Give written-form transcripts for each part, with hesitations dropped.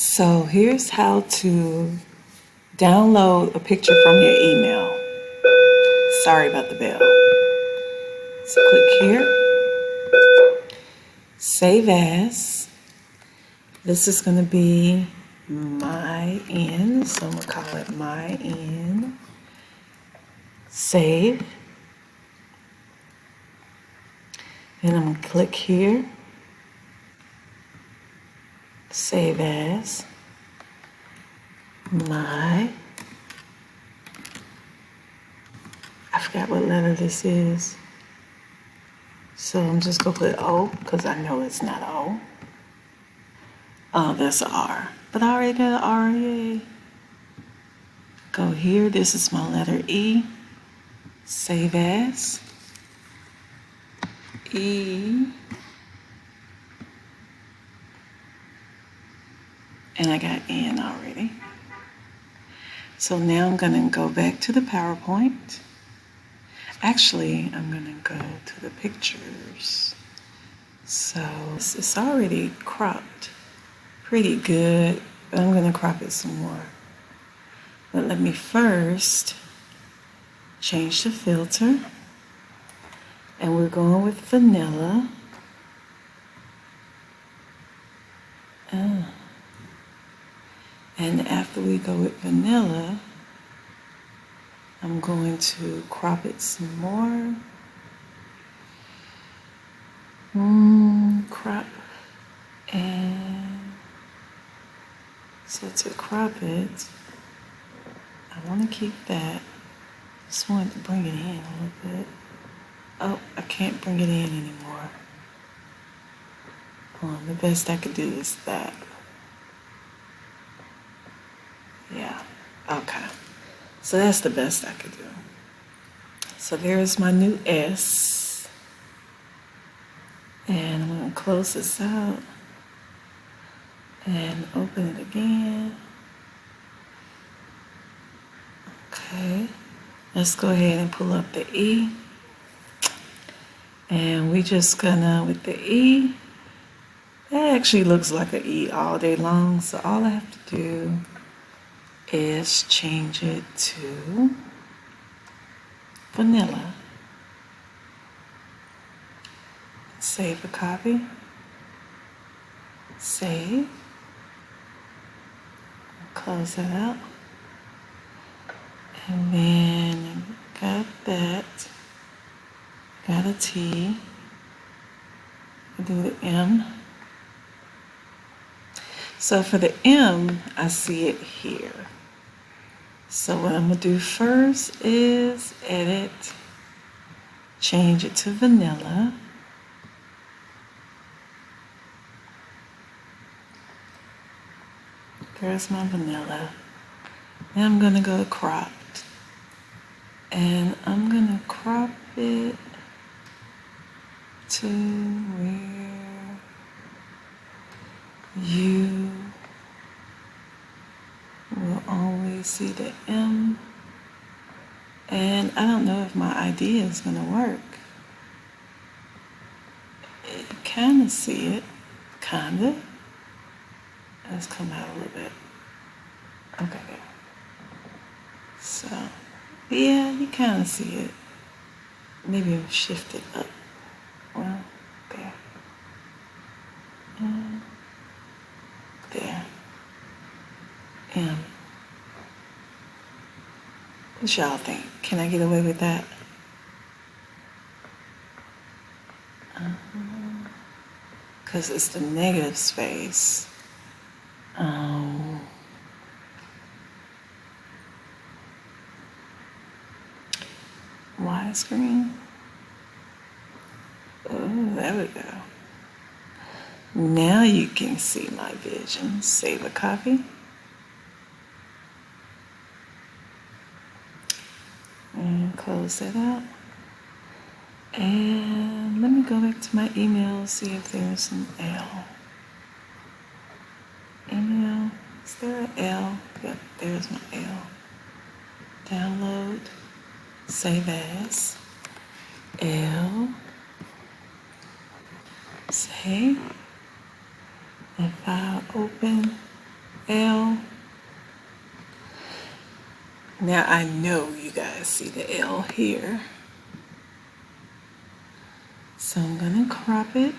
So here's how to download a picture from your email. Sorry about the bell. So click here, save as. This is going to be my in, so I'm going to call it my in. Save. And I'm going to click here, save as my. I forgot what letter this is. So I'm just going to put O because I know it's not O. Oh, that's an R. But I already got an R, yay. Go here, this is my letter E. Save as. E. And I got N already. So now I'm going to go back to the PowerPoint. Actually, I'm going to go to the pictures. So it's already cropped pretty good, but I'm going to crop it some more. But let me first change the filter. And we're going with vanilla. And after we go with vanilla, I'm going to crop it some more. Crop. And so to crop it, I want to keep that. Just wanted to bring it in a little bit. Oh, I can't bring it in anymore. The best I could do is that. Yeah, okay. So that's the best I could do. So there's my new S. And I'm going to close this out and open it again. Okay, let's go ahead and pull up the E. And we just gonna, with the E, that actually looks like an E all day long. So all I have to do is change it to vanilla. Save a copy. Save. Close that out. And then got that. Got a T. Do the M. So for the M, I see it here. So what I'm going to do first is edit, change it to vanilla. There's my vanilla. Now I'm going to go to cropped. And I'm going to crop it to where you will always see the M. And I don't know if my idea is going to work. You kind of see it, kind of. Let's come out a little bit. Okay. So, yeah, you kind of see it. Maybe shift it up. Well, there. And there. M. What y'all think? Can I get away with that? Because it's the negative space. Widescreen. Oh, there we go. Now you can see my vision. Save a copy. And close that out. And let me go back to my email, see if there's an L. Email, is there an L? Yep, there's my L. Download, save as, L, save, and file open, L. Now I know you guys see the L here. So I'm gonna crop it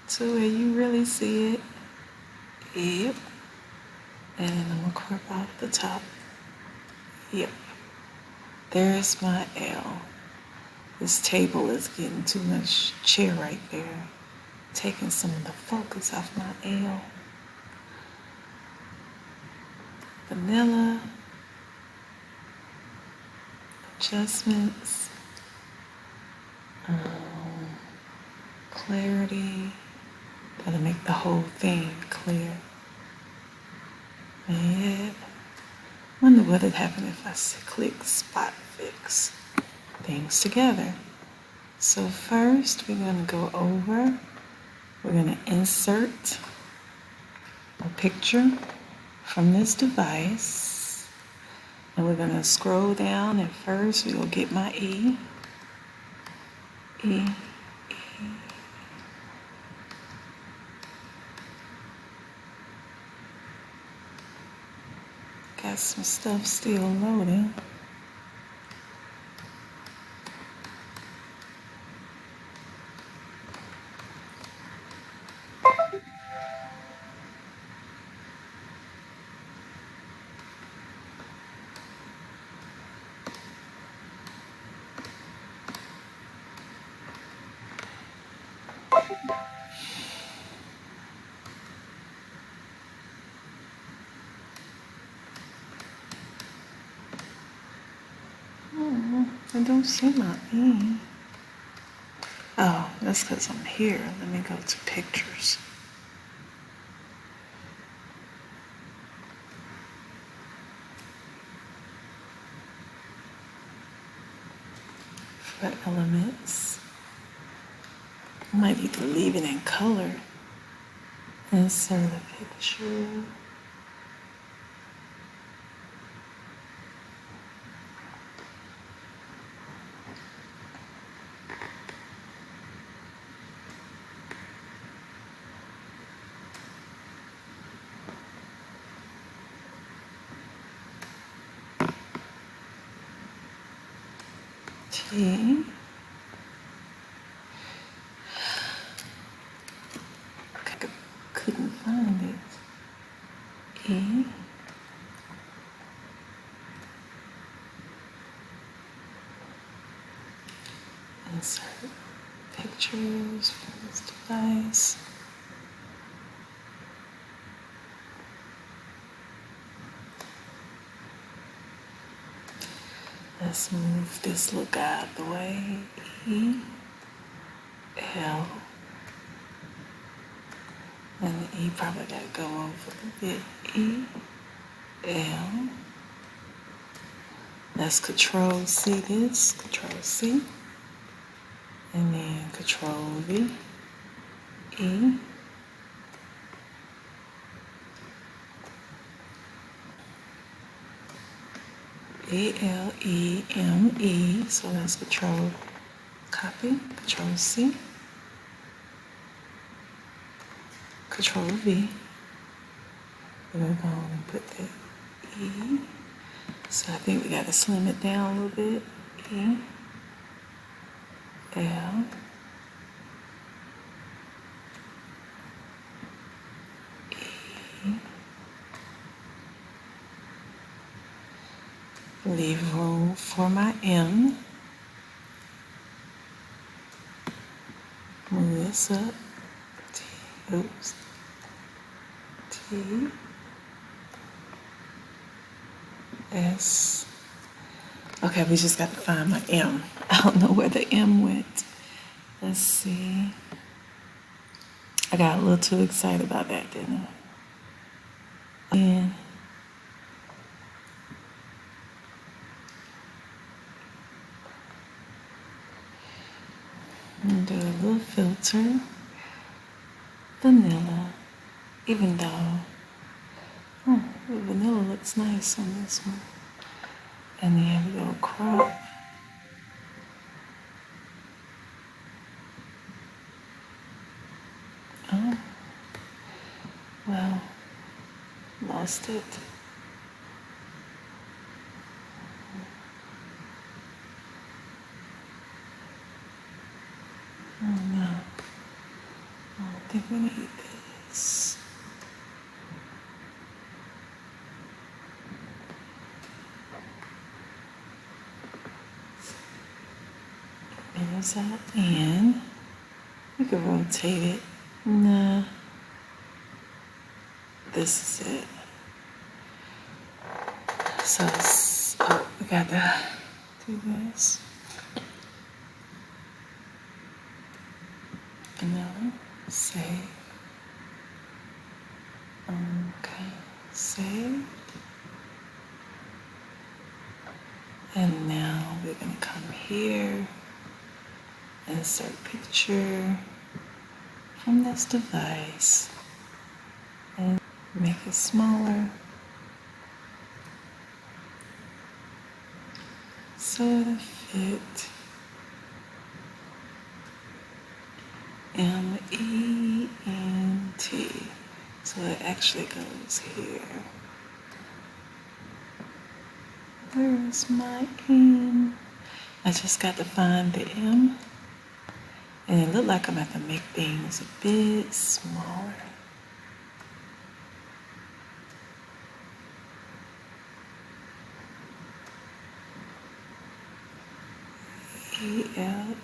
to where you really see it. Yep. And I'm gonna crop out the top. Yep. There's my L. This table is getting too much chair right there, taking some of the focus off my L. Vanilla. Adjustments. Clarity. Gotta make the whole thing clear. Yeah. Wonder what would happen if I click spot fix things together. So first we're gonna go over, we're gonna insert a picture from this device. And we're gonna scroll down, and first we're gonna get my E. Got some stuff still loading. I don't see my E. Oh, that's because I'm here. Let me go to pictures. For elements, I might need to leave it in color. Insert a picture. T. Couldn't find it. E. Insert pictures from this device. Let's move this little guy out the way. E. L. And the E probably got to go over a bit. E. L. Let's Control C this. Control C. And then Control V. E. ALEME. So let's Control Copy. Control C. Control V. We're going to go and put the E. So I think we got to slim it down a little bit. E. L. E. Leave room for my M. Move this up. T. Oops. T. S. Okay, we just got to find my M. I don't know where the M went. Let's see. I got a little too excited about that, didn't I? And do a little filter. Vanilla. Even though the vanilla looks nice on this one. And then we go crop. Oh, well, Lost it. Oh no. I don't think we need this. There's our N. We can rotate it. Nah. This is it. So we gotta do this. And now save. Okay, save. And now we're gonna come here, insert picture from this device, and make it smaller so it'll fit. MENT. So it actually goes here. Where's my M? I just got to find the M. And it looked like I'm going to have to make things a bit smaller. ELE.